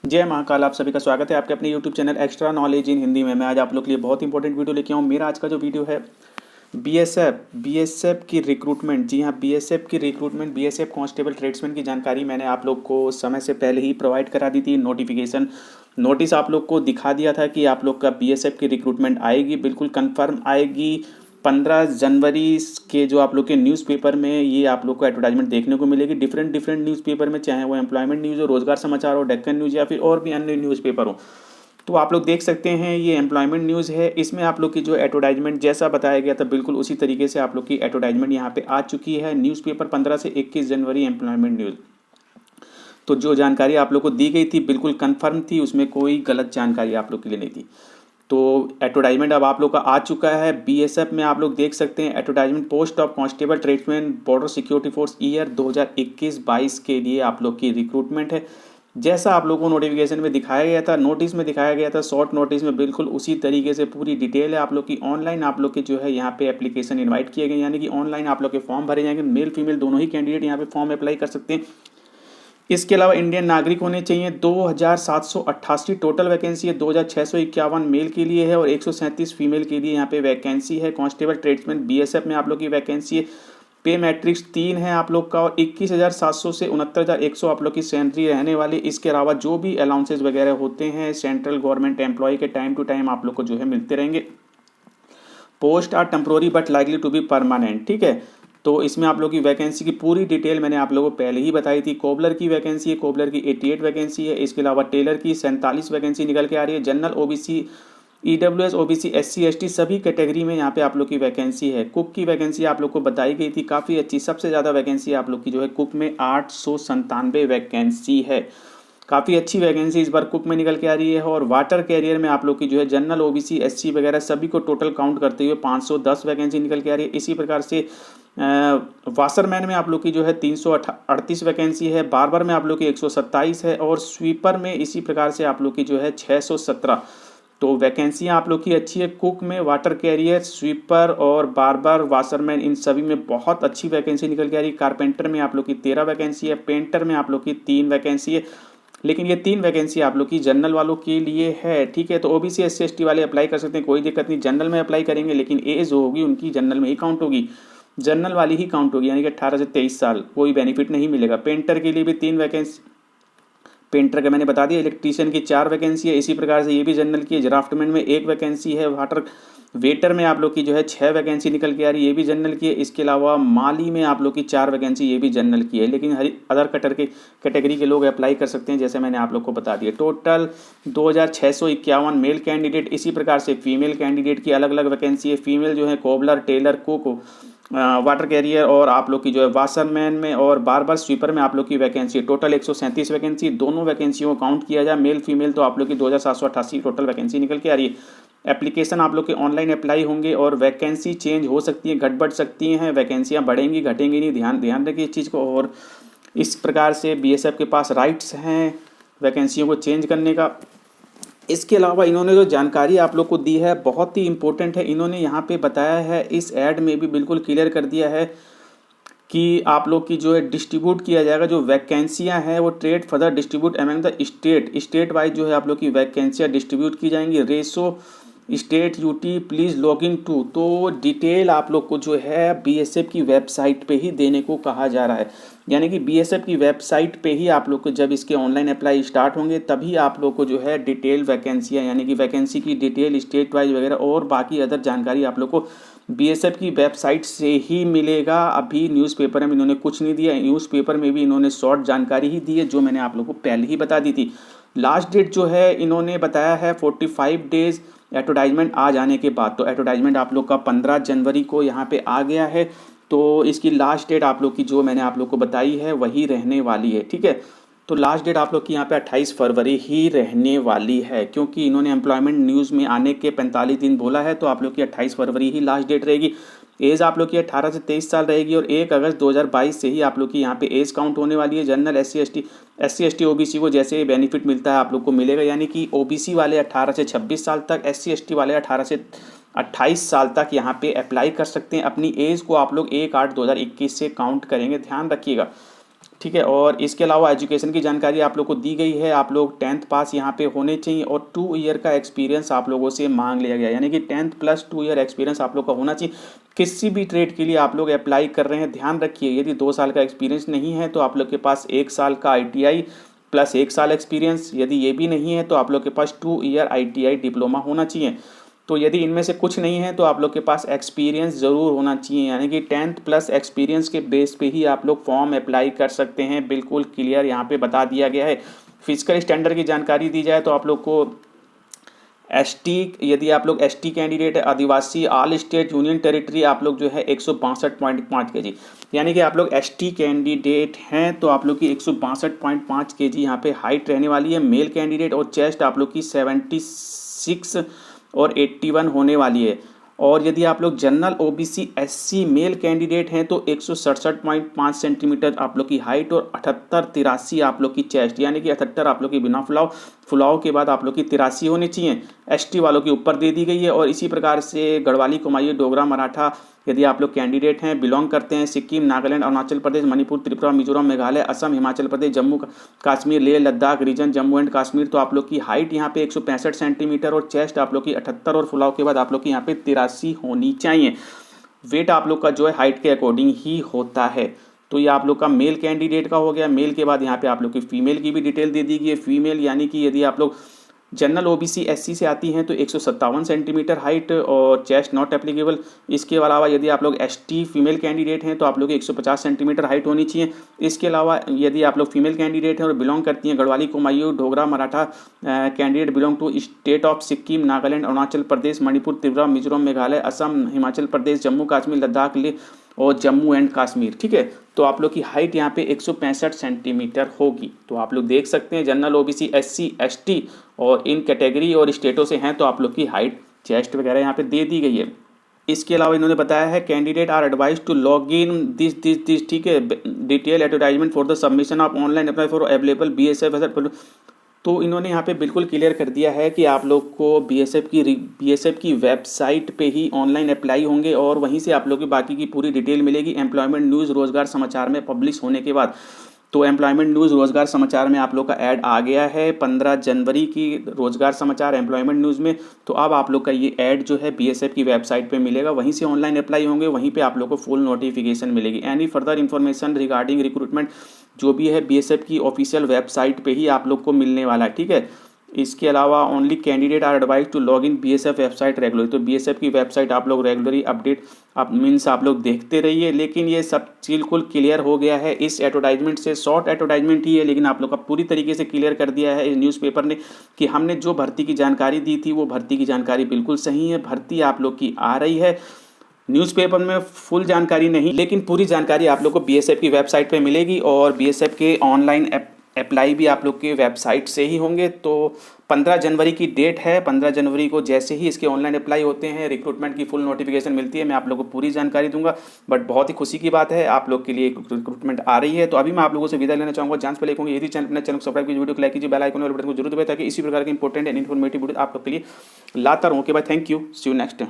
जय महाकाल। आप सभी का स्वागत है आपके अपने YouTube channel extra knowledge in Hindi में। मैं आज आप लोग के लिए बहुत इंपॉर्टेंट वीडियो लेके आऊँ। मेरा आज का जो वीडियो है बीएसएफ की रिक्रूटमेंट। जी हाँ, बीएसएफ की रिक्रूटमेंट, बीएसएफ कांस्टेबल ट्रेड्समैन की जानकारी मैंने आप लोग को समय से पहले ही प्रोवाइड करा दी थी। नोटिफिकेशन नोटिस आप लोग को दिखा दिया था कि आप लोग का बीएसएफ की रिक्रूटमेंट आएगी, बिल्कुल कंफर्म आएगी। 15 जनवरी के जो आप लोग के न्यूज़पेपर में ये आप लोग को एडवर्टाइजमेंट देखने को मिलेगी। डिफरेंट डिफरेंट न्यूज़पेपर में, चाहे वो एम्प्लॉयमेंट न्यूज़ हो, रोजगार समाचार हो, डेक्कन न्यूज़ या फिर और भी अन्य न्यूज़पेपर हो, तो आप लोग देख सकते हैं ये एम्प्लॉयमेंट न्यूज़ है। इसमें आप लोग की जो एडवर्टाइजमेंट जैसा बताया गया था बिल्कुल उसी तरीके से आप लोग की एडवर्टाइजमेंट यहाँ पे आ चुकी है। न्यूज़पेपर 15 से 21 जनवरी एम्प्लॉयमेंट न्यूज़। तो जो जानकारी आप लोग को दी गई थी बिल्कुल कंफर्म थी, उसमें कोई गलत जानकारी आप लोग के लिए नहीं थी। तो एडवर्टाइजमेंट अब आप लोग का आ चुका है। बीएसएफ में आप लोग देख सकते हैं advertisement post of constable tradesman border security force year 2021-22 के लिए आप लोग की रिक्रूटमेंट है। जैसा आप लोगों को नोटिफिकेशन में दिखाया गया था, नोटिस में दिखाया गया था, शॉर्ट नोटिस में बिल्कुल उसी तरीके से पूरी डिटेल है आप लोग की। ऑनलाइन आप लोग के जो है यहाँ पे एप्लीकेशन इनवाइट किए गए, यानी कि ऑनलाइन आप लोग के फॉर्म भरे जाएंगे। मेल फीमेल दोनों ही कैंडिडेट यहाँ पे फॉर्म अप्लाई कर सकते हैं। इसके अलावा इंडियन नागरिक होने चाहिए। 2788 टोटल वैकेंसी है। 2651 मेल के लिए है और 137 फीमेल के लिए यहाँ पे वैकेंसी है। कांस्टेबल ट्रेड्समैन बीएसएफ में आप लोग की वैकेंसी है। पे मैट्रिक्स 3 है आप लोग का और 21,700 से 69,100 आप लोग की सैलरी रहने वाली। इसके अलावा जो भी अलाउंसेज वगैरह होते हैं सेंट्रल गवर्नमेंट एम्प्लॉय के टाइम टू टाइम आप लोग को जो है मिलते रहेंगे। Post are temporary but likely to be permanent. ठीक है, तो इसमें आप लोग की वैकेंसी की पूरी डिटेल मैंने आप लोगों को पहले ही बताई थी। कोबलर की वैकेंसी है, कोबलर की 88 वैकेंसी है। इसके अलावा टेलर की 47 वैकेंसी निकल के आ रही है। General OBC, EWS, OBC, SC, ST सभी कैटेगरी में यहाँ पे आप लोग की वैकेंसी है। कुक की वैकेंसी आप लोग को बताई गई थी काफ़ी अच्छी, सबसे ज़्यादा वैकेंसी आप लोग की जो है कुक में 897 वैकेंसी है। काफ़ी अच्छी वैकेंसी इस बार कुक में निकल के आ रही है। और वाटर कैरियर में आप लोग की जो है जनरल ओबीसी एससी वगैरह सभी को टोटल काउंट करते हुए 510 वैकेंसी निकल के आ रही है। इसी प्रकार से वाशरमैन में आप लोग की जो है 338 वैकेंसी है। बार्बर में आप लोग की 127 है और स्वीपर में इसी प्रकार से आप लोग की जो है 617। तो वैकेंसियाँ आप लोग की अच्छी है। कुक में, वाटर कैरियर, स्वीपर और बार्बर, वाशरमैन इन सभी में बहुत अच्छी वैकेंसी निकल के आ रही है। कारपेंटर में आप लोग की 13 वैकेंसी है। पेंटर में आप लोग की 3 वैकेंसी है। लेकिन ये 3 वैकेंसी आप लोग की जनरल वालों के लिए है। ठीक है, तो ओबीसी एससी एसटी वाले अप्लाई कर सकते हैं, कोई दिक्कत नहीं। जनरल में अप्लाई करेंगे लेकिन एज होगी उनकी जनरल में ही काउंट होगी, जनरल वाली ही काउंट होगी, यानी कि 18 से 23 साल। कोई बेनिफिट नहीं मिलेगा। पेंटर के लिए भी 3 वैकेंसी, पेंटर का मैंने बता दिया। इलेक्ट्रीशियन की 4 वैकेंसी है। इसी प्रकार से ये भी जनरल की है। ड्राफ्टमैन में 1 वैकेंसी है। वाटर वेटर में आप लोग की जो है 6 वैकेंसी निकल के आ रही है, ये भी जनरल की है। इसके अलावा माली में आप लोग की 4 वैकेंसी, ये भी जनरल की है। लेकिन हर अदर कैटेगरी के लोग अप्लाई कर सकते हैं, जैसे मैंने आप लोग को बता दिया। Total 2651 male candidate. इसी प्रकार से फीमेल कैंडिडेट की अलग अलग वैकेंसी है। फीमेल जो है cobbler, tailor, cook, water carrier और आप लोग की जो है वाशरमैन में और बार्बर, स्वीपर में आप लोग की वैकेंसी टोटल 137 वैकेंसी। दोनों वैकेंसियों को काउंट किया जाए मेल फीमेल तो आप लोग की 2788 टोटल वैकेंसी निकल के आ रही है। एप्लीकेशन आप लोग के ऑनलाइन अप्लाई होंगे और वैकेंसी चेंज हो सकती है, घट बढ़ सकती हैं। वैकेंसियाँ बढ़ेंगी घटेंगी नहीं, ध्यान ध्यान रखिए इस चीज़ को। और इस प्रकार से बीएसएफ के पास राइट्स हैं वैकेंसियों को चेंज करने का। इसके अलावा इन्होंने जो जानकारी आप लोग को दी है बहुत ही इम्पोर्टेंट है। इन्होंने यहाँ पे बताया है, इस ऐड में भी बिल्कुल क्लियर कर दिया है कि आप लोग की जो है डिस्ट्रीब्यूट किया जाएगा। जो वैकेंसियाँ हैं वो trade further distribute among the state wise जो है आप लोग की वैकेंसियाँ डिस्ट्रीब्यूट की जाएंगी। रेसो state UT please log in to. तो डिटेल आप लोग को जो है बीएसएफ की वेबसाइट पे ही देने को कहा जा रहा है, यानी कि बीएसएफ की वेबसाइट पे ही आप लोग को जब इसके ऑनलाइन अप्लाई स्टार्ट होंगे तभी आप लोग को जो है डिटेल वैकेंसियाँ, यानी कि वैकेंसी की डिटेल स्टेट वाइज वगैरह और बाकी अदर जानकारी आप लोग को बीएसएफ की वेबसाइट से ही मिलेगा। अभी न्यूज़पेपर में इन्होंने कुछ नहीं दिया। न्यूज़पेपर में भी इन्होंने शॉर्ट जानकारी ही दी है जो मैंने आप लोग को पहले ही बता दी थी। लास्ट डेट जो है इन्होंने बताया है 45 डेज एडवर्टाइजमेंट आ जाने के बाद। तो एडवर्टाइजमेंट आप लोग का 15 जनवरी को यहाँ पे आ गया है। तो इसकी लास्ट डेट आप लोग की जो मैंने आप लोग को बताई है वही रहने वाली है। ठीक है, तो लास्ट डेट आप लोग की यहाँ पे 28 फरवरी ही रहने वाली है, क्योंकि इन्होंने एम्प्लॉयमेंट न्यूज़ में आने के 45 दिन बोला है। तो आप लोग की 28 फरवरी ही लास्ट डेट रहेगी। एज आप लोग की 18 से 23 साल रहेगी और 1 अगस्त 2022 से ही आप लोग की यहाँ पे एज काउंट होने वाली है। जनरल एससी एसटी ओबीसी को जैसे बेनिफिट मिलता है आप लोग को मिलेगा, यानी कि ओबीसी वाले 18 से 26 साल तक, एससी एसटी वाले 18 से 28 साल तक यहाँ पे अप्लाई कर सकते हैं। अपनी एज को आप लोग 1/8/2021 से काउंट करेंगे, ध्यान रखिएगा। ठीक है। और इसके अलावा एजुकेशन की जानकारी आप लोग को दी गई है, आप लोग 10th पास यहाँ पे होने चाहिए और 2 ईयर का एक्सपीरियंस आप लोगों से मांग लिया गया, यानी कि 10th प्लस 2 ईयर एक्सपीरियंस आप लोग का होना चाहिए। किसी भी ट्रेड के लिए आप लोग अप्लाई कर रहे हैं, ध्यान रखिए यदि 2 साल का एक्सपीरियंस नहीं है तो आप लोग के पास 1 साल का ITI प्लस 1 साल एक्सपीरियंस, यदि ये भी नहीं है तो आप लोग के पास 2 ईयर ITI डिप्लोमा होना चाहिए। तो यदि इनमें से कुछ नहीं है तो आप लोग के पास एक्सपीरियंस ज़रूर होना चाहिए, यानी कि 10th प्लस एक्सपीरियंस के बेस पे ही आप लोग फॉर्म अप्लाई कर सकते हैं। बिल्कुल क्लियर यहाँ पे बता दिया गया है। फिजिकल स्टैंडर्ड की जानकारी दी जाए तो आप लोग को ST, यदि आप लोग ST कैंडिडेट है, आदिवासी, ऑल स्टेट यूनियन टेरिटरी, आप लोग जो है 162.5 kg, यानी कि आप लोग ST कैंडिडेट हैं तो आप लोग की 162.5 kg यहाँ पे हाइट रहने वाली है मेल कैंडिडेट, और चेस्ट आप लोग की 76 और 81 होने वाली है। और यदि आप लोग general OBC SC male candidate हैं तो 167.5 सेंटीमीटर आप लोग की हाइट और 78-83 आप लोग की चेस्ट, यानी कि 78 आप लोग की बिना फुलाव के बाद आप लोग की 83 होनी चाहिए। ST वालों की ऊपर दे दी गई है। और इसी प्रकार से गढ़वाली, कुमायूं, डोगरा, मराठा यदि आप लोग कैंडिडेट हैं, बिलोंग करते हैं सिक्किम, नागालैंड, अरुणाचल प्रदेश, मणिपुर, त्रिपुरा, मिजोरम, मेघालय, असम, हिमाचल प्रदेश, जम्मू कश्मीर, लेह लद्दाख रीजन, जम्मू एंड कश्मीर, तो आप लोग की हाइट यहाँ पे 165 सेंटीमीटर और चेस्ट आप लोग की 78 और फुलाव के बाद आप लोग की यहाँ पे 83 होनी चाहिए। वेट आप लोग का जो है हाइट के अकॉर्डिंग ही होता है। तो ये आप लोग का मेल कैंडिडेट का हो गया। मेल के बाद यहाँ पे आप लोग की फीमेल की भी डिटेल दे दी गई है। फीमेल यानी कि यदि आप लोग जनरल OBC SC से आती हैं तो 157 सेंटीमीटर हाइट और चेस्ट नॉट एप्लीकेबल। इसके अलावा यदि आप लोग ST फीमेल कैंडिडेट हैं तो आप लोग 150 सेंटीमीटर हाइट होनी चाहिए। इसके अलावा यदि आप लोग फीमेल कैंडिडेट हैं और बिलोंग करती हैं Garhwali, Kumaon, Dogra, Maratha candidate belong to state of Sikkim, Nagaland, Arunachal Pradesh, Manipur, Tripura, Mizoram, Meghalaya, Assam, Himachal Pradesh, Jammu Kashmir, Ladakh, Leh और जम्मू एंड कश्मीर, ठीक है। तो आप लोग की हाइट यहाँ पे 165 सेंटीमीटर होगी। तो आप लोग देख सकते हैं जनरल OBC SC ST और इन कैटेगरी और स्टेटों से हैं तो आप लोग की हाइट, चेस्ट वगैरह यहाँ पे दे दी गई है। इसके अलावा इन्होंने बताया है candidate are advise to log in this, ठीक है, detail advertisement for the submission of online apply for available BSF। तो इन्होंने यहाँ पे बिल्कुल क्लियर कर दिया है कि आप लोग को BSF की वेबसाइट पे ही ऑनलाइन अप्लाई होंगे और वहीं से आप लोग की बाकी की पूरी डिटेल मिलेगी एम्प्लॉयमेंट न्यूज़ रोजगार समाचार में पब्लिश होने के बाद। तो एम्प्लॉयमेंट न्यूज़ रोजगार समाचार में आप लोग का ऐड आ गया है 15 जनवरी की रोजगार समाचार एम्प्लॉयमेंट न्यूज़ में। तो अब आप लोग का ये ऐड जो है BSF की वेबसाइट पे मिलेगा, वहीं से ऑनलाइन अप्लाई होंगे, वहीं पे आप लोग को फुल नोटिफिकेशन मिलेगी। Any further information regarding recruitment जो भी है BSF की ऑफिशियल वेबसाइट पे ही आप लोग को मिलने वाला है, ठीक है। इसके अलावा only candidate are advise to log in BSF website regular. तो BSF की वेबसाइट आप लोग रेगुलरली अपडेट आप लोग देखते रहिए। लेकिन ये सब बिल्कुल क्लियर हो गया है इस एडवर्टाइजमेंट से। शॉर्ट एडवर्टाइजमेंट ही है लेकिन आप लोग का पूरी तरीके से क्लियर कर दिया है इस न्यूज़पेपर ने कि हमने जो भर्ती की जानकारी दी थी वो भर्ती की जानकारी बिल्कुल सही है। भर्ती आप लोग की आ रही है। न्यूज़पेपर में फुल जानकारी नहीं लेकिन पूरी जानकारी आप लोग को BSF की वेबसाइट पे मिलेगी और BSF के ऑनलाइन अप्लाई भी आप लोग के वेबसाइट से ही होंगे। तो 15 जनवरी की डेट है। 15 जनवरी को जैसे ही इसके ऑनलाइन अप्लाई होते हैं, रिक्रूटमेंट की फुल नोटिफिकेशन मिलती है, मैं आप लोगों को पूरी जानकारी दूंगा। बट बहुत ही खुशी की बात है आप लोग के लिए रिक्रूटमेंट आ रही है। तो अभी मैं आप लोगों से विदा लेना चाहूँगा। जान पहले कहूँगा यदि अपने चैनल को सब्सक्राइब कीजिए, वीडियो को लाइक कीजिए, बेल आइकन और बटन को जरूर दबाएं ताकि इसी प्रकार के इंपॉर्टेंट एंड इन्फॉर्मेटिव वीडियो आप लोग के लिए लाता रहूँ। ओके भाई, thank you, see you next.